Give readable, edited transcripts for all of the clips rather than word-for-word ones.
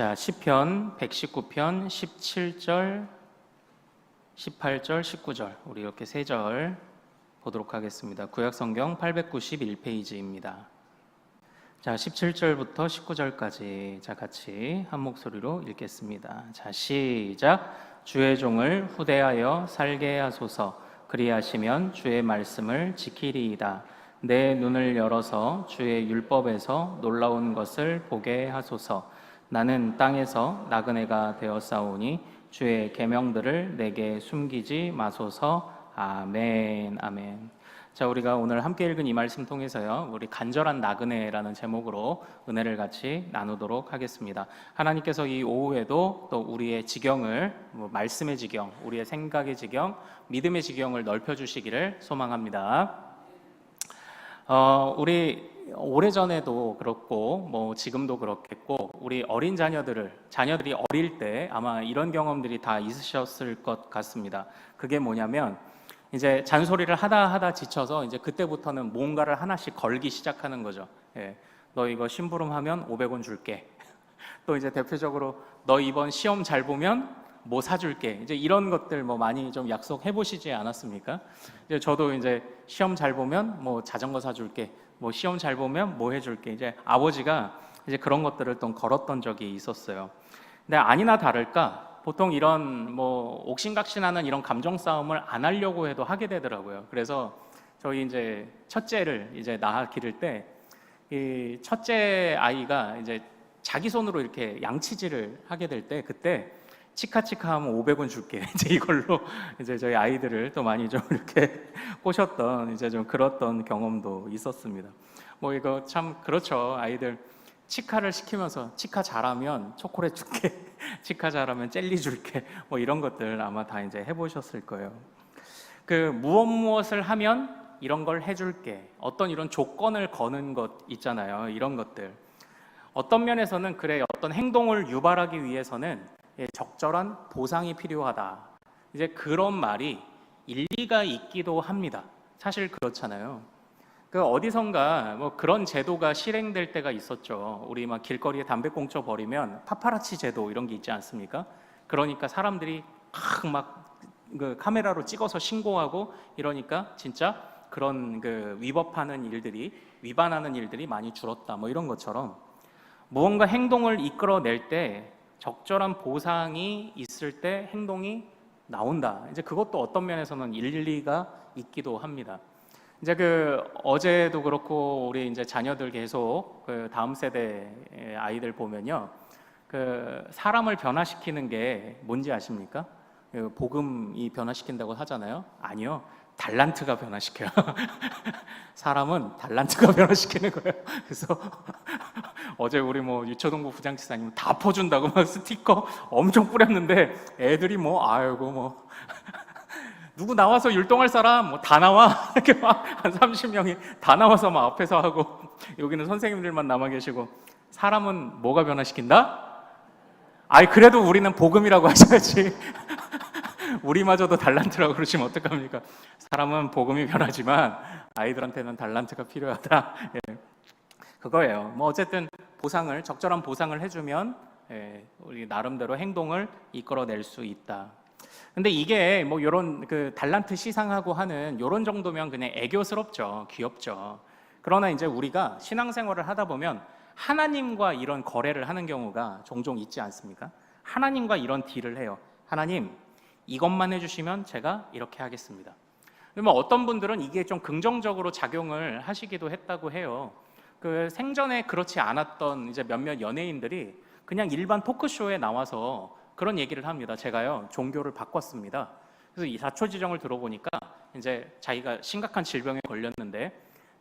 자, 시편 119편 17절, 18절, 19절 우리 이렇게 세 절 보도록 하겠습니다. 구약성경 891페이지입니다. 자, 17절부터 19절까지 자 같이 한 목소리로 읽겠습니다. 자, 시작. 주의 종을 후대하여 살게 하소서. 그리하시면 주의 말씀을 지키리이다. 내 눈을 열어서 주의 율법에서 놀라운 것을 보게 하소서. 나는 땅에서 나그네가 되었사오니 주의 계명들을 내게 숨기지 마소서. 아멘. 아멘. 자, 우리가 오늘 함께 읽은 이 말씀 통해서요, 우리 간절한 나그네라는 제목으로 은혜를 같이 나누도록 하겠습니다. 하나님께서 이 오후에도 또 우리의 지경을, 말씀의 지경, 우리의 생각의 지경, 믿음의 지경을 넓혀주시기를 소망합니다. 우리 오래전에도 그렇고 지금도 그렇겠고 우리 어린 자녀들이 어릴 때 아마 이런 경험들이 다 있으셨을 것 같습니다. 그게 뭐냐면 이제 잔소리를 하다 지쳐서 이제 그때부터는 뭔가를 하나씩 걸기 시작하는 거죠. 예, 너 이거 심부름하면 500원 줄게. 또 이제 대표적으로 너 이번 시험 잘 보면 뭐 사줄게. 이제 이런 것들 많이 좀 약속해 보시지 않았습니까? 이제 저도 이제 시험 잘 보면 자전거 사줄게. 시험 잘 보면 뭐 해줄게. 이제 아버지가 이제 그런 것들을 또 걸었던 적이 있었어요. 근데 아니나 다를까 보통 이런 옥신각신하는 이런 감정 싸움을 안 하려고 해도 하게 되더라고요. 그래서 저희 이제 첫째를 이제 낳아 기를 때 이 첫째 아이가 이제 자기 손으로 이렇게 양치질을 하게 될 때 그때 치카치카 하면 500원 줄게. 이제 이걸로 이제 저희 아이들을 또 많이 좀 이렇게 꼬셨던 이제 좀 그랬던 경험도 있었습니다. 이거 참 그렇죠. 아이들 치카를 시키면서 치카 잘하면 초콜릿 줄게. 치카 잘하면 젤리 줄게. 이런 것들 아마 다 이제 해보셨을 거예요. 그 무엇을 하면 이런 걸 해줄게. 어떤 이런 조건을 거는 것 있잖아요. 이런 것들. 어떤 면에서는 그래 어떤 행동을 유발하기 위해서는 적절한 보상이 필요하다. 이제 그런 말이 일리가 있기도 합니다. 사실 그렇잖아요. 그 어디선가 그런 제도가 실행될 때가 있었죠. 우리 막 길거리에 담배 꽁초 버리면 파파라치 제도 이런 게 있지 않습니까? 그러니까 사람들이 그 카메라로 찍어서 신고하고 이러니까 진짜 그런 위반하는 일들이 많이 줄었다. 이런 것처럼 무언가 행동을 이끌어낼 때 적절한 보상이 있을 때 행동이 나온다. 이제 그것도 어떤 면에서는 일리가 있기도 합니다. 이제 어제도 그렇고 우리 이제 자녀들 계속 다음 세대 아이들 보면요, 사람을 변화시키는 게 뭔지 아십니까? 복음이 변화시킨다고 하잖아요. 아니요, 달란트가 변화시켜요. 사람은 달란트가 변화시키는 거예요. 그래서 어제 우리 유초동부 부장지사님 다 퍼준다고 막 스티커 엄청 뿌렸는데 애들이 누구 나와서 율동할 사람 다 나와. 이렇게 한 30명이 다 나와서 앞에서 하고 여기는 선생님들만 남아 계시고 사람은 뭐가 변화시킨다? 그래도 우리는 복음이라고 하셔야지. 우리마저도 달란트라고 그러시면 어떡합니까? 사람은 복음이 변하지만 아이들한테는 달란트가 필요하다. 예. 그거예요. 어쨌든 적절한 보상을 해주면 우리 나름대로 행동을 이끌어낼 수 있다. 근데 이게 이런 달란트 시상하고 하는 이런 정도면 그냥 애교스럽죠. 귀엽죠. 그러나 이제 우리가 신앙생활을 하다 보면 하나님과 이런 거래를 하는 경우가 종종 있지 않습니까? 하나님과 이런 딜을 해요. 하나님, 이것만 해주시면 제가 이렇게 하겠습니다. 어떤 분들은 이게 좀 긍정적으로 작용을 하시기도 했다고 해요. 생전에 그렇지 않았던 이제 몇몇 연예인들이 그냥 일반 토크쇼에 나와서 그런 얘기를 합니다. 제가요, 종교를 바꿨습니다. 그래서 이 자초지정을 들어보니까 이제 자기가 심각한 질병에 걸렸는데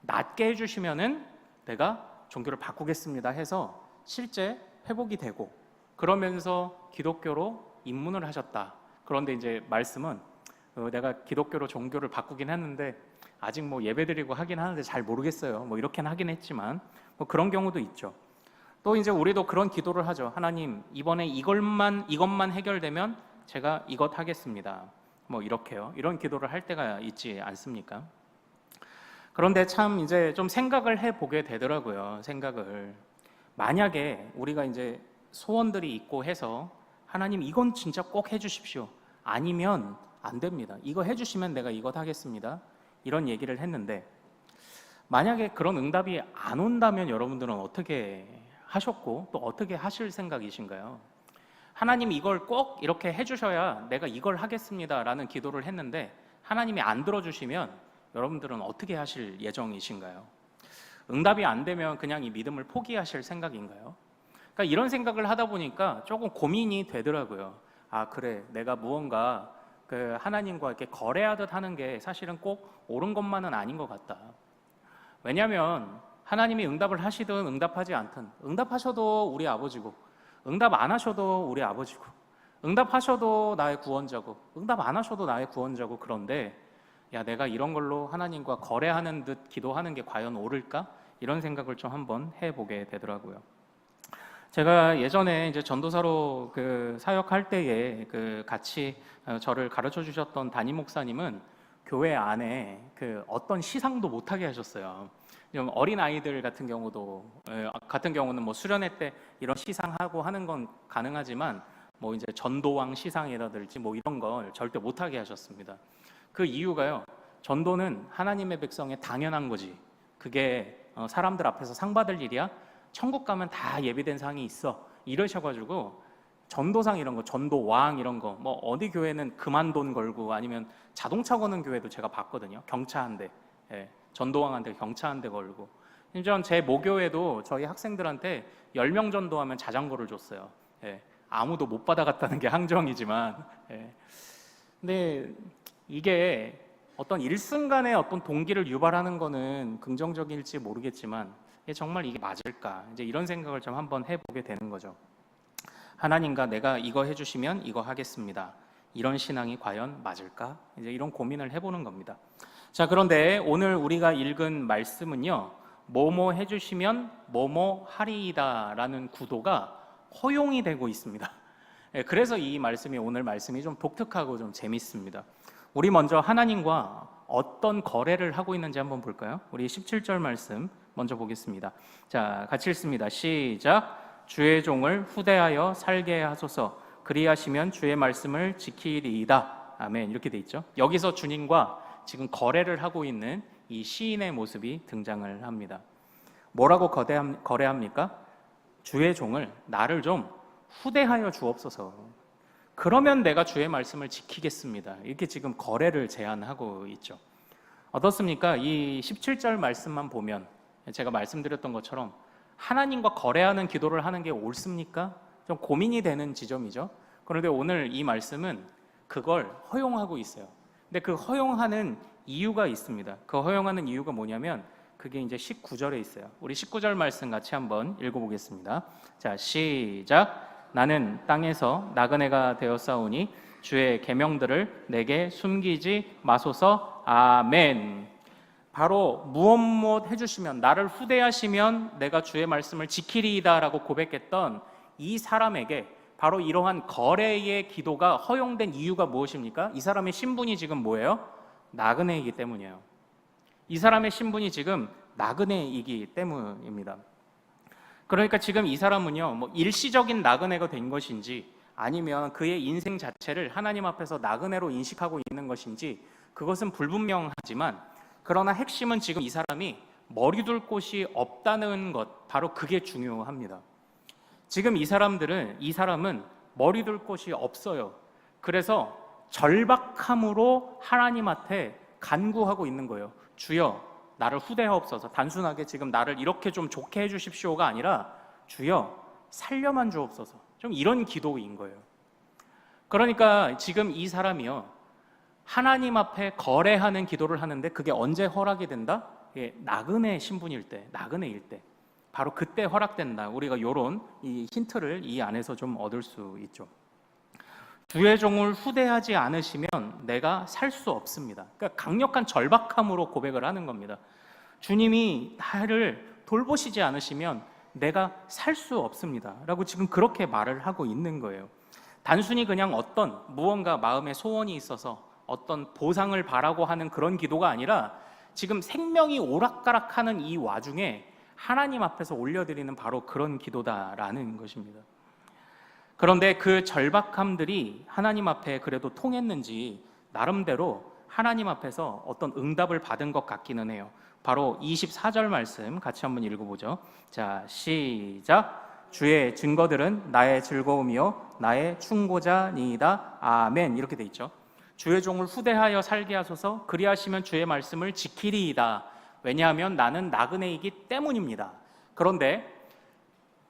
낫게 해주시면은 내가 종교를 바꾸겠습니다 해서 실제 회복이 되고 그러면서 기독교로 입문을 하셨다. 그런데 이제 말씀은 내가 기독교로 종교를 바꾸긴 했는데 아직 예배드리고 하긴 하는데 잘 모르겠어요. 이렇게는 하긴 했지만 그런 경우도 있죠. 또 이제 우리도 그런 기도를 하죠. 하나님, 이번에 이것만 해결되면 제가 이것 하겠습니다. 이렇게요. 이런 기도를 할 때가 있지 않습니까? 그런데 참 이제 좀 생각을 해보게 되더라고요. 만약에 우리가 이제 소원들이 있고 해서 하나님 이건 진짜 꼭 해주십시오. 아니면 안 됩니다. 이거 해주시면 내가 이것 하겠습니다. 이런 얘기를 했는데 만약에 그런 응답이 안 온다면 여러분들은 어떻게 하셨고 또 어떻게 하실 생각이신가요? 하나님 이걸 꼭 이렇게 해주셔야 내가 이걸 하겠습니다 라는 기도를 했는데 하나님이 안 들어주시면 여러분들은 어떻게 하실 예정이신가요? 응답이 안 되면 그냥 이 믿음을 포기하실 생각인가요? 그러니까 이런 생각을 하다 보니까 조금 고민이 되더라고요. 아, 그래, 내가 무언가 하나님과 이렇게 거래하듯 하는 게 사실은 꼭 옳은 것만은 아닌 것 같다. 왜냐하면 하나님이 응답을 하시든 응답하지 않든 응답하셔도 우리 아버지고 응답 안 하셔도 우리 아버지고 응답하셔도 나의 구원자고 응답 안 하셔도 나의 구원자고 그런데 야, 내가 이런 걸로 하나님과 거래하는 듯 기도하는 게 과연 옳을까? 이런 생각을 좀 한번 해보게 되더라고요. 제가 예전에 이제 전도사로 사역할 때에 같이 저를 가르쳐 주셨던 담임 목사님은 교회 안에 어떤 시상도 못하게 하셨어요. 좀 어린 아이들 같은 경우는 뭐 수련회 때 이런 시상하고 하는 건 가능하지만 뭐 이제 전도왕 시상이라든지 뭐 이런 걸 절대 못하게 하셨습니다. 그 이유가요. 전도는 하나님의 백성의 당연한 거지. 그게 사람들 앞에서 상 받을 일이야? 천국 가면 다 예비된 상이 있어. 이러셔가지고 전도상 이런 거, 전도왕 이런 거, 뭐 어디 교회는 그만 돈 걸고 아니면 자동차 거는 교회도 제가 봤거든요. 경차 한 대, 전도왕한테 경차 한 대 걸고. 심지어 제 모교에도 저희 학생들한테 10명 전도하면 자전거를 줬어요. 아무도 못 받아갔다는 게 항정이지만, 근데 이게 어떤 일순간의 어떤 동기를 유발하는 거는 긍정적일지 모르겠지만 정말 이게 맞을까? 이제 이런 생각을 좀 한번 해보게 되는 거죠. 하나님과 내가 이거 해주시면 이거 하겠습니다. 이런 신앙이 과연 맞을까? 이제 이런 고민을 해보는 겁니다. 자, 그런데 오늘 우리가 읽은 말씀은요, 뭐뭐 해주시면 뭐뭐 하리이다라는 구도가 허용이 되고 있습니다. 그래서 이 말씀이 오늘 말씀이 좀 독특하고 좀 재밌습니다. 우리 먼저 하나님과 어떤 거래를 하고 있는지 한번 볼까요? 우리 17절 말씀 먼저 보겠습니다. 자, 같이 읽습니다. 시작. 주의 종을 후대하여 살게 하소서. 그리하시면 주의 말씀을 지키리이다. 아멘. 이렇게 돼 있죠. 여기서 주님과 지금 거래를 하고 있는 이 시인의 모습이 등장을 합니다. 뭐라고 거래합니까? 주의 종을 나를 좀 후대하여 주옵소서. 그러면 내가 주의 말씀을 지키겠습니다. 이렇게 지금 거래를 제안하고 있죠. 어떻습니까? 이 17절 말씀만 보면 제가 말씀드렸던 것처럼 하나님과 거래하는 기도를 하는 게 옳습니까? 좀 고민이 되는 지점이죠. 그런데 오늘 이 말씀은 그걸 허용하고 있어요. 근데 그 허용하는 이유가 있습니다. 그 허용하는 이유가 뭐냐면 그게 이제 19절에 있어요. 우리 19절 말씀 같이 한번 읽어보겠습니다. 자, 시작. 나는 땅에서 나그네가 되었사오니 주의 계명들을 내게 숨기지 마소서. 아멘. 바로 무엇 해주시면 나를 후대하시면 내가 주의 말씀을 지키리이다라고 고백했던 이 사람에게 바로 이러한 거래의 기도가 허용된 이유가 무엇입니까? 이 사람의 신분이 지금 뭐예요? 나그네이기 때문이에요. 이 사람의 신분이 지금 나그네이기 때문입니다. 그러니까 지금 이 사람은요, 뭐 일시적인 나그네가 된 것인지 아니면 그의 인생 자체를 하나님 앞에서 나그네로 인식하고 있는 것인지 그것은 불분명하지만 그러나 핵심은 지금 이 사람이 머리 둘 곳이 없다는 것, 바로 그게 중요합니다. 지금 이 사람은 머리 둘 곳이 없어요. 그래서 절박함으로 하나님한테 간구하고 있는 거예요. 주여, 나를 후대하옵소서. 단순하게 지금 나를 이렇게 좀 좋게 해주십시오가 아니라 주여, 살려만 주옵소서. 좀 이런 기도인 거예요. 그러니까 지금 이 사람이요, 하나님 앞에 거래하는 기도를 하는데 그게 언제 허락이 된다? 나그네 신분일 때, 나그네일 때, 바로 그때 허락된다. 우리가 이런 이 힌트를 이 안에서 좀 얻을 수 있죠. 주의 종을 후대하지 않으시면 내가 살 수 없습니다. 그러니까 강력한 절박함으로 고백을 하는 겁니다. 주님이 나를 돌보시지 않으시면 내가 살 수 없습니다. 라고 지금 그렇게 말을 하고 있는 거예요. 단순히 그냥 어떤 무언가 마음에 소원이 있어서 어떤 보상을 바라고 하는 그런 기도가 아니라 지금 생명이 오락가락하는 이 와중에 하나님 앞에서 올려드리는 바로 그런 기도다라는 것입니다. 그런데 그 절박함들이 하나님 앞에 그래도 통했는지 나름대로 하나님 앞에서 어떤 응답을 받은 것 같기는 해요. 바로 24절 말씀 같이 한번 읽어보죠. 자, 시작. 주의 증거들은 나의 즐거움이요 나의 충고자니이다. 아멘. 이렇게 돼 있죠. 주의 종을 후대하여 살게 하소서. 그리하시면 주의 말씀을 지키리이다. 왜냐하면 나는 나그네이기 때문입니다. 그런데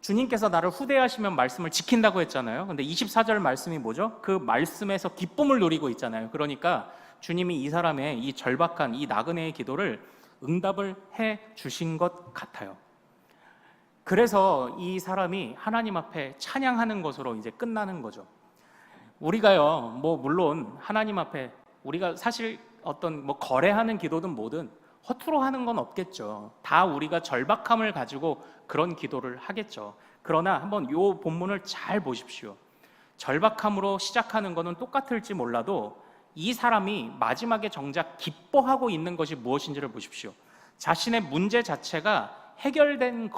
주님께서 나를 후대하시면 말씀을 지킨다고 했잖아요. 근데 24절 말씀이 뭐죠? 그 말씀에서 기쁨을 누리고 있잖아요. 그러니까 주님이 이 사람의 이 절박한 이 나그네의 기도를 응답을 해 주신 것 같아요. 그래서 이 사람이 하나님 앞에 찬양하는 것으로 이제 끝나는 거죠. 우리가요, 물론 하나님 앞에 우리가 사실 어떤 거래하는 기도든 뭐든 허투루 하는 건 없겠죠. 다 우리가 절박함을 가지고 그런 기도를 하겠죠. 그러나 한번 요 본문을 잘 보십시오. 절박함으로 시작하는 거는 똑같을지 몰라도 이 사람이 마지막에 정작 기뻐하고 있는 것이 무엇인지를 보십시오. 자신의 문제 자체가 해결된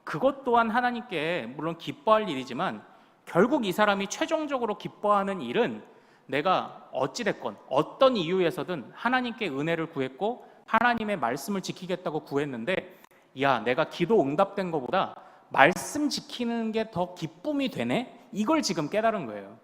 그것 또한 하나님께 물론 기뻐할 일이지만 결국 이 사람이 최종적으로 기뻐하는 일은 내가 어찌됐건 어떤 이유에서든 하나님께 은혜를 구했고 하나님의 말씀을 지키겠다고 구했는데 야, 내가 기도 응답된 것보다 말씀 지키는 게 더 기쁨이 되네? 이걸 지금 깨달은 거예요.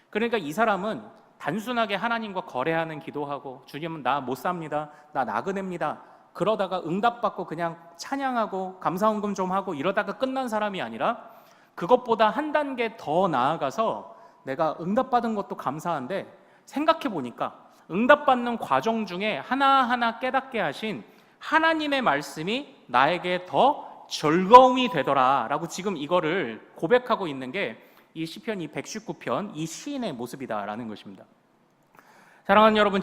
그러니까 이 사람은 단순하게 하나님과 거래하는 기도하고 주님은 나 못 삽니다. 나 나그네입니다. 그러다가 응답받고 그냥 찬양하고 감사헌금 좀 하고 이러다가 끝난 사람이 아니라 그것보다 한 단계 더 나아가서 내가 응답받은 것도 감사한데 생각해 보니까 응답받는 과정 중에 하나하나 깨닫게 하신 하나님의 말씀이 나에게 더 즐거움이 되더라 라고 지금 이거를 고백하고 있는 게 이 시편 이 119편 이 시인의 모습이다라는 것입니다. 사랑하는 여러분,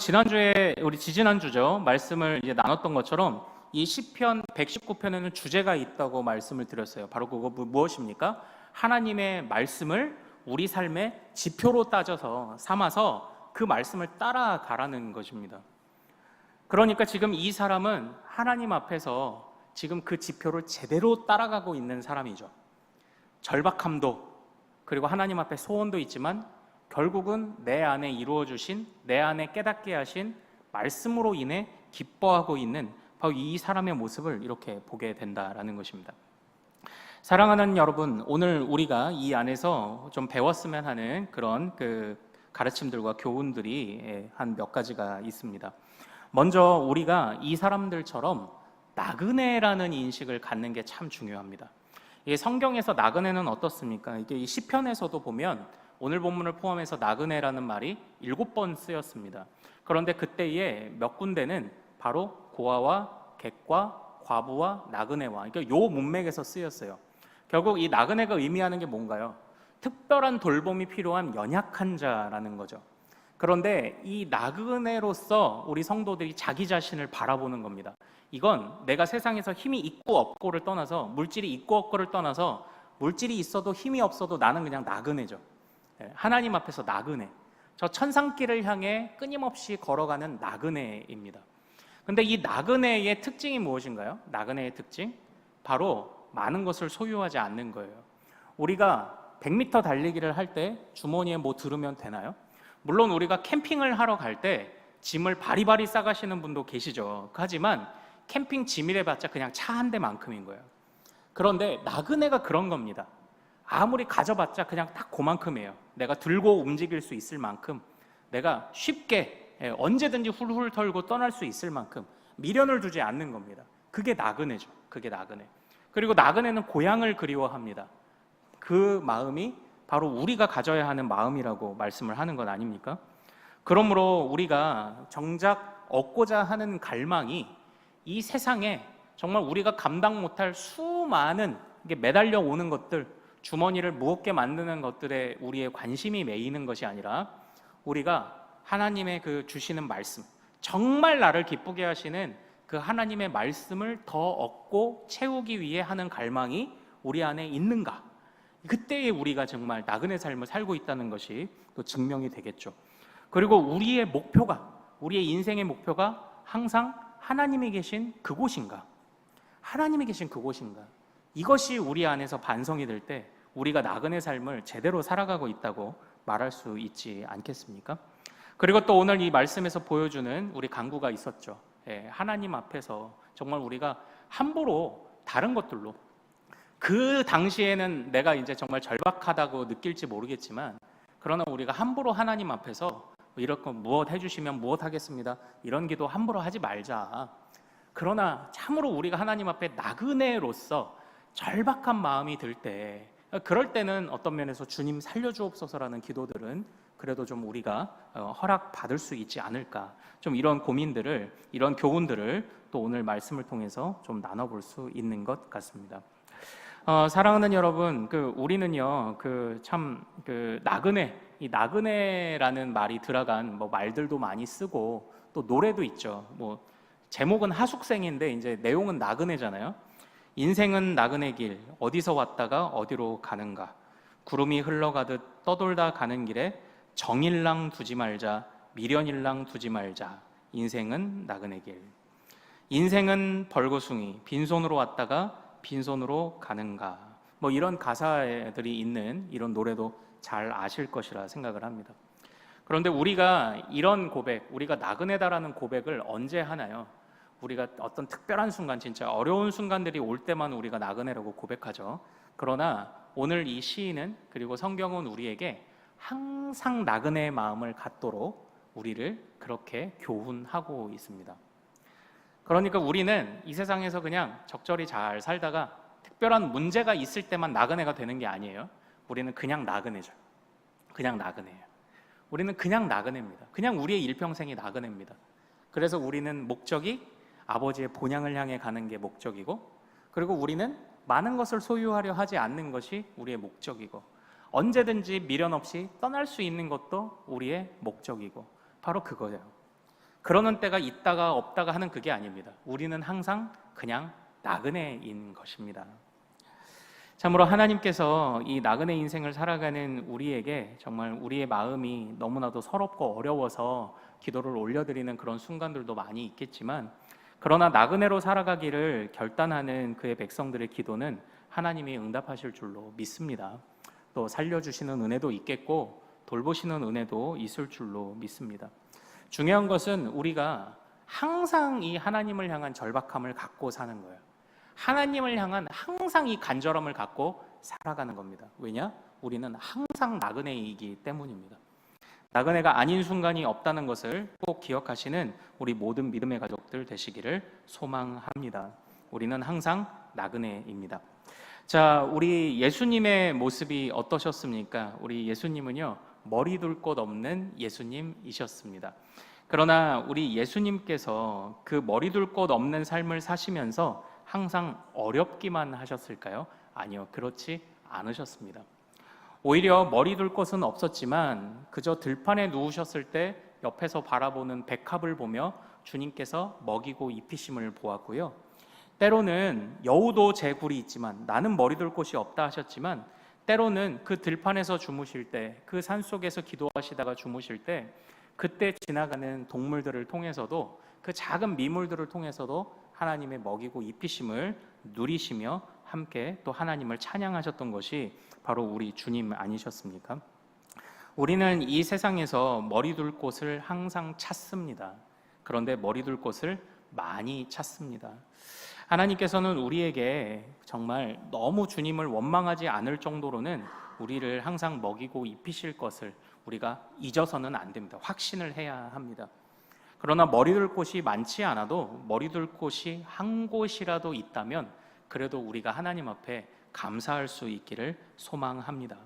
우리 지지난주죠 말씀을 이제 나눴던 것처럼 이 시편 119편에는 주제가 있다고 말씀을 드렸어요. 바로 그거 무엇입니까? 하나님의 말씀을 우리 삶의 지표로 삼아서 그 말씀을 따라가라는 것입니다. 그러니까 지금 이 사람은 하나님 앞에서 지금 그 지표를 제대로 따라가고 있는 사람이죠. 절박함도 그리고 하나님 앞에 소원도 있지만 결국은 내 안에 이루어 주신, 내 안에 깨닫게 하신 말씀으로 인해 기뻐하고 있는 바로 이 사람의 모습을 이렇게 보게 된다라는 것입니다. 사랑하는 여러분, 오늘 우리가 이 안에서 좀 배웠으면 하는 그런 가르침들과 교훈들이 한 몇 가지가 있습니다. 먼저 우리가 이 사람들처럼 나그네라는 인식을 갖는 게 참 중요합니다. 성경에서 나그네는 어떻습니까? 이게 이 시편에서도 보면 오늘 본문을 포함해서 나그네라는 말이 7번 쓰였습니다. 그런데 그때에 몇 군데는 바로 고아와 객과 과부와 나그네와 그러니까 요 문맥에서 쓰였어요. 결국 이 나그네가 의미하는 게 뭔가요? 특별한 돌봄이 필요한 연약한 자라는 거죠. 그런데 이 나그네로서 우리 성도들이 자기 자신을 바라보는 겁니다. 이건 내가 세상에서 힘이 있고 없고를 떠나서 물질이 있고 없고를 떠나서 물질이 있어도 힘이 없어도 나는 그냥 나그네죠. 하나님 앞에서 나그네. 저 천상길을 향해 끊임없이 걸어가는 나그네입니다. 근데 이 나그네의 특징이 무엇인가요? 나그네의 특징? 바로 많은 것을 소유하지 않는 거예요. 우리가 100m 달리기를 할 때 주머니에 뭐 들으면 되나요? 물론 우리가 캠핑을 하러 갈 때 짐을 바리바리 싸가시는 분도 계시죠. 하지만 캠핑 짐이래 봤자 그냥 차 한 대만큼인 거예요. 그런데 나그네가 그런 겁니다. 아무리 가져봤자 그냥 딱 그만큼이에요. 내가 들고 움직일 수 있을 만큼, 내가 쉽게 언제든지 훌훌 털고 떠날 수 있을 만큼 미련을 두지 않는 겁니다. 그게 나그네죠. 그게 나그네. 그리고 나그네는 고향을 그리워합니다. 그 마음이 바로 우리가 가져야 하는 마음이라고 말씀을 하는 것 아닙니까? 그러므로 우리가 정작 얻고자 하는 갈망이 이 세상에 정말 우리가 감당 못할 수많은 매달려 오는 것들, 주머니를 무겁게 만드는 것들에 우리의 관심이 매이는 것이 아니라 우리가 하나님의 그 주시는 말씀, 정말 나를 기쁘게 하시는 그 하나님의 말씀을 더 얻고 채우기 위해 하는 갈망이 우리 안에 있는가? 그때에 우리가 정말 나그네 삶을 살고 있다는 것이 또 증명이 되겠죠. 그리고 우리의 인생의 목표가 항상 하나님이 계신 그곳인가? 하나님이 계신 그곳인가? 이것이 우리 안에서 반성이 될 때 우리가 나그네 삶을 제대로 살아가고 있다고 말할 수 있지 않겠습니까? 그리고 또 오늘 이 말씀에서 보여주는 우리 강구가 있었죠. 하나님 앞에서 정말 우리가 함부로 다른 것들로, 그 당시에는 내가 이제 정말 절박하다고 느낄지 모르겠지만, 그러나 우리가 함부로 하나님 앞에서 이렇게 무엇 해주시면 무엇 하겠습니다, 이런 기도 함부로 하지 말자. 그러나 참으로 우리가 하나님 앞에 나그네로서 절박한 마음이 들 때, 그럴 때는 어떤 면에서 주님 살려주옵소서라는 기도들은 그래도 좀 우리가 허락받을 수 있지 않을까, 좀 이런 고민들을, 이런 교훈들을 또 오늘 말씀을 통해서 좀 나눠볼 수 있는 것 같습니다. 사랑하는 여러분, 우리는요, 나그네, 이 나그네라는 말이 들어간 말들도 많이 쓰고 또 노래도 있죠. 제목은 하숙생인데 이제 내용은 나그네잖아요. 인생은 나그네 길, 어디서 왔다가 어디로 가는가. 구름이 흘러가듯 떠돌다 가는 길에 정일랑 두지 말자, 미련일랑 두지 말자. 인생은 나그네 길. 인생은 벌거숭이, 빈손으로 왔다가 빈손으로 가는가. 이런 가사들이 있는 이런 노래도 잘 아실 것이라 생각을 합니다. 그런데 우리가 이런 고백, 우리가 나그네다라는 고백을 언제 하나요? 우리가 어떤 특별한 순간, 진짜 어려운 순간들이 올 때만 우리가 나그네라고 고백하죠. 그러나 오늘 이 시인은, 그리고 성경은 우리에게 항상 나그네의 마음을 갖도록 우리를 그렇게 교훈하고 있습니다. 그러니까 우리는 이 세상에서 그냥 적절히 잘 살다가 특별한 문제가 있을 때만 나그네가 되는 게 아니에요. 우리는 그냥 나그네죠. 그냥 나그네예요. 우리는 그냥 나그네입니다. 그냥 우리의 일평생이 나그네입니다. 그래서 우리는 목적이 아버지의 본향을 향해 가는 게 목적이고, 그리고 우리는 많은 것을 소유하려 하지 않는 것이 우리의 목적이고, 언제든지 미련 없이 떠날 수 있는 것도 우리의 목적이고, 바로 그거예요. 그러는 때가 있다가 없다가 하는 그게 아닙니다. 우리는 항상 그냥 나그네인 것입니다. 참으로 하나님께서 이 나그네 인생을 살아가는 우리에게 정말 우리의 마음이 너무나도 서럽고 어려워서 기도를 올려드리는 그런 순간들도 많이 있겠지만, 그러나 나그네로 살아가기를 결단하는 그의 백성들의 기도는 하나님이 응답하실 줄로 믿습니다. 또 살려주시는 은혜도 있겠고 돌보시는 은혜도 있을 줄로 믿습니다. 중요한 것은 우리가 항상 이 하나님을 향한 절박함을 갖고 사는 거예요. 하나님을 향한 항상 이 간절함을 갖고 살아가는 겁니다. 왜냐? 우리는 항상 나그네이기 때문입니다. 나그네가 아닌 순간이 없다는 것을 꼭 기억하시는 우리 모든 믿음의 가족들 되시기를 소망합니다. 우리는 항상 나그네입니다. 자, 우리 예수님의 모습이 어떠셨습니까? 우리 예수님은요, 머리 둘 곳 없는 예수님이셨습니다. 그러나 우리 예수님께서 그 머리 둘 곳 없는 삶을 사시면서 항상 어렵기만 하셨을까요? 아니요, 그렇지 않으셨습니다. 오히려 머리 둘 곳은 없었지만 그저 들판에 누우셨을 때 옆에서 바라보는 백합을 보며 주님께서 먹이고 입히심을 보았고요. 때로는 여우도 제 굴이 있지만 나는 머리 둘 곳이 없다 하셨지만, 때로는 그 들판에서 주무실 때, 그 산속에서 기도하시다가 주무실 때, 그때 지나가는 동물들을 통해서도, 그 작은 미물들을 통해서도 하나님의 먹이고 입히심을 누리시며 함께 또 하나님을 찬양하셨던 것이 바로 우리 주님 아니셨습니까? 우리는 이 세상에서 머리 둘 곳을 항상 찾습니다. 그런데 머리 둘 곳을 많이 찾습니다. 하나님께서는 우리에게 정말 너무 주님을 원망하지 않을 정도로는 우리를 항상 먹이고 입히실 것을 우리가 잊어서는 안 됩니다. 확신을 해야 합니다. 그러나 머리 둘 곳이 많지 않아도 머리 둘 곳이 한 곳이라도 있다면 그래도 우리가 하나님 앞에 감사할 수 있기를 소망합니다.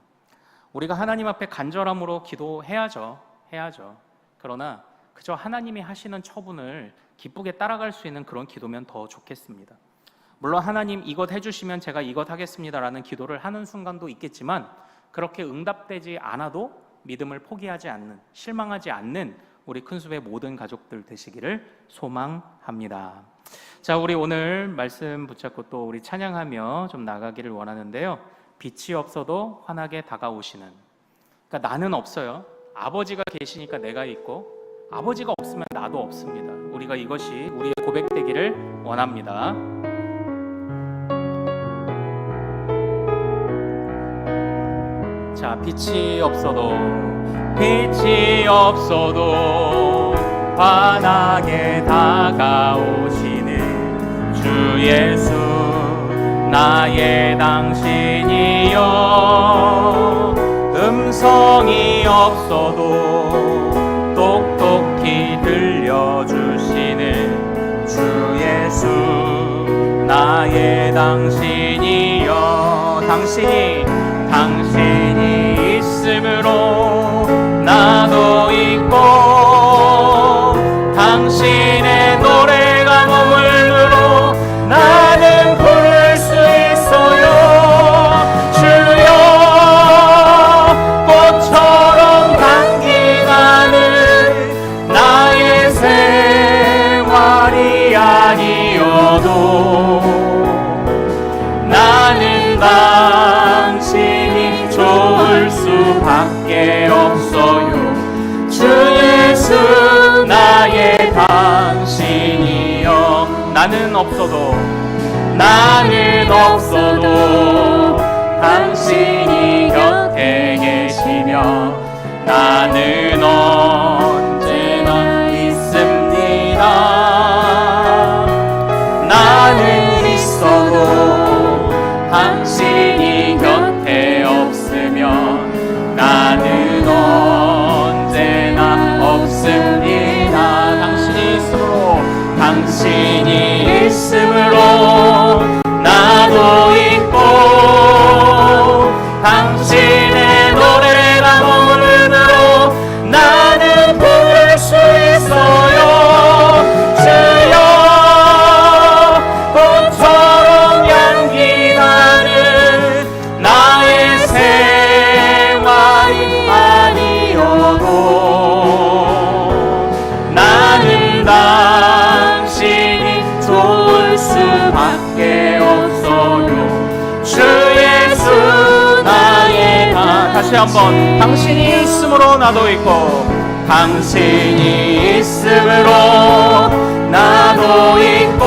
우리가 하나님 앞에 간절함으로 기도해야죠. 해야죠. 그러나 그저 하나님이 하시는 처분을 기쁘게 따라갈 수 있는 그런 기도면 더 좋겠습니다. 물론 하나님 이것 해주시면 제가 이것 하겠습니다라는 기도를 하는 순간도 있겠지만, 그렇게 응답되지 않아도 믿음을 포기하지 않는, 실망하지 않는 우리 큰숲의 모든 가족들 되시기를 소망합니다. 자, 우리 오늘 말씀 붙잡고 또 우리 찬양하며 좀 나가기를 원하는데요. 빛이 없어도 환하게 다가오시는, 그러니까 나는 없어요. 아버지가 계시니까 내가 있고, 아버지가 없으면 나도 없습니다. 우리가 이것이 우리의 고백되기를 원합니다. 자, 빛이 없어도 환하게 다가오시는 주 예수, 나의 당신이여. 음성이 없어도 똑똑히 들려주시는 주 예수, 나의 당신이여. 당신이 있음으로 나도 있고, 당신의 노래가 머물므로 나는 부를 수 있어요. 주여, 꽃처럼 향기 나는 나의 생활이 아니어도 나는 당신이 좋을 수밖에 없어요. 주 예수, 나의 당신이여. 나는 없어도 당신이 곁에 계시며 나는 언제나 있습니다. 나는 있어도 당신이 곁에 없으면 나는 언제나 없습니다. 당신이 있음으로 나도 있고, 당신의 노래가 머물므로 나는 부를 수 있어요. 주여, 꽃처럼 향기 나는 나의 생활이 아니어도 나는 당신이 좋을 수밖에 없어요. 주 예수, 나의 다시 한번. 당신이 있음으로 나도 있고, 당신이 있음으로 나도 있고,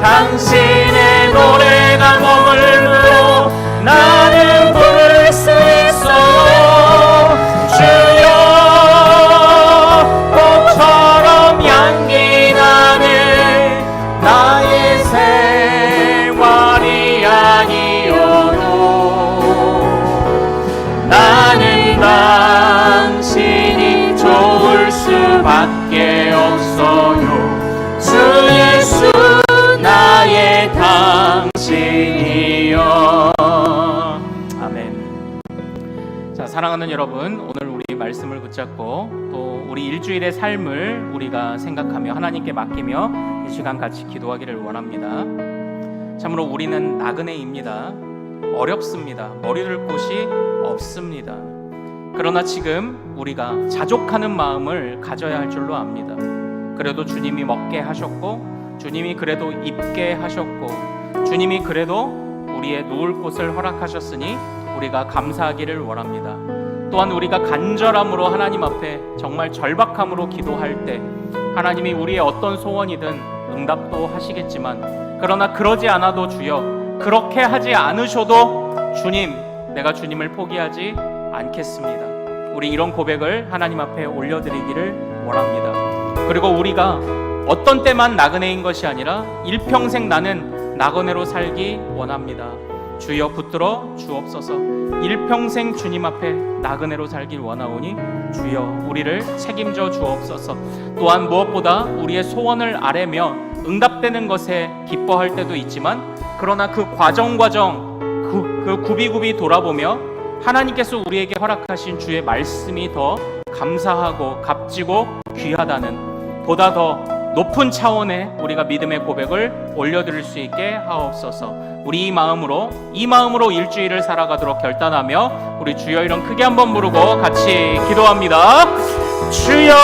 당신의 노래가 머물므로 나는 부를 수 있어요. 주여, 꽃처럼 향기 나는 나의 생활이 아니어도 나는 당신이 좋을 수밖에 없어요. 주 예수, 나의 당신이여. 아멘. 자, 사랑하는 여러분, 오늘 우리 말씀을 붙잡고 또 우리 일주일의 삶을 우리가 생각하며 하나님께 맡기며 이 시간 같이 기도하기를 원합니다. 참으로 우리는 나그네입니다. 어렵습니다. 머리를 곳이 없습니다. 그러나 지금 우리가 자족하는 마음을 가져야 할 줄로 압니다. 그래도 주님이 먹게 하셨고, 주님이 그래도 입게 하셨고, 주님이 그래도 우리의 누울 곳을 허락하셨으니 우리가 감사하기를 원합니다. 또한 우리가 간절함으로 하나님 앞에 정말 절박함으로 기도할 때 하나님이 우리의 어떤 소원이든 응답도 하시겠지만, 그러나 그러지 않아도 주여, 그렇게 하지 않으셔도 주님, 내가 주님을 포기하지 않겠습니다. 우리 이런 고백을 하나님 앞에 올려드리기를 원합니다. 그리고 우리가 어떤 때만 나그네인 것이 아니라 일평생 나는 나그네로 살기 원합니다. 주여 붙들어 주옵소서. 일평생 주님 앞에 나그네로 살길 원하오니 주여 우리를 책임져 주옵소서. 또한 무엇보다 우리의 소원을 아뢰며 응답되는 것에 기뻐할 때도 있지만, 그러나 그 과정 그 굽이굽이 돌아보며 하나님께서 우리에게 허락하신 주의 말씀이 더 감사하고 값지고 귀하다는, 보다 더 높은 차원의 우리가 믿음의 고백을 올려드릴 수 있게 하옵소서. 우리 이 마음으로 일주일을 살아가도록 결단하며 우리 주여 이름 크게 한번 부르고 같이 기도합니다. 주여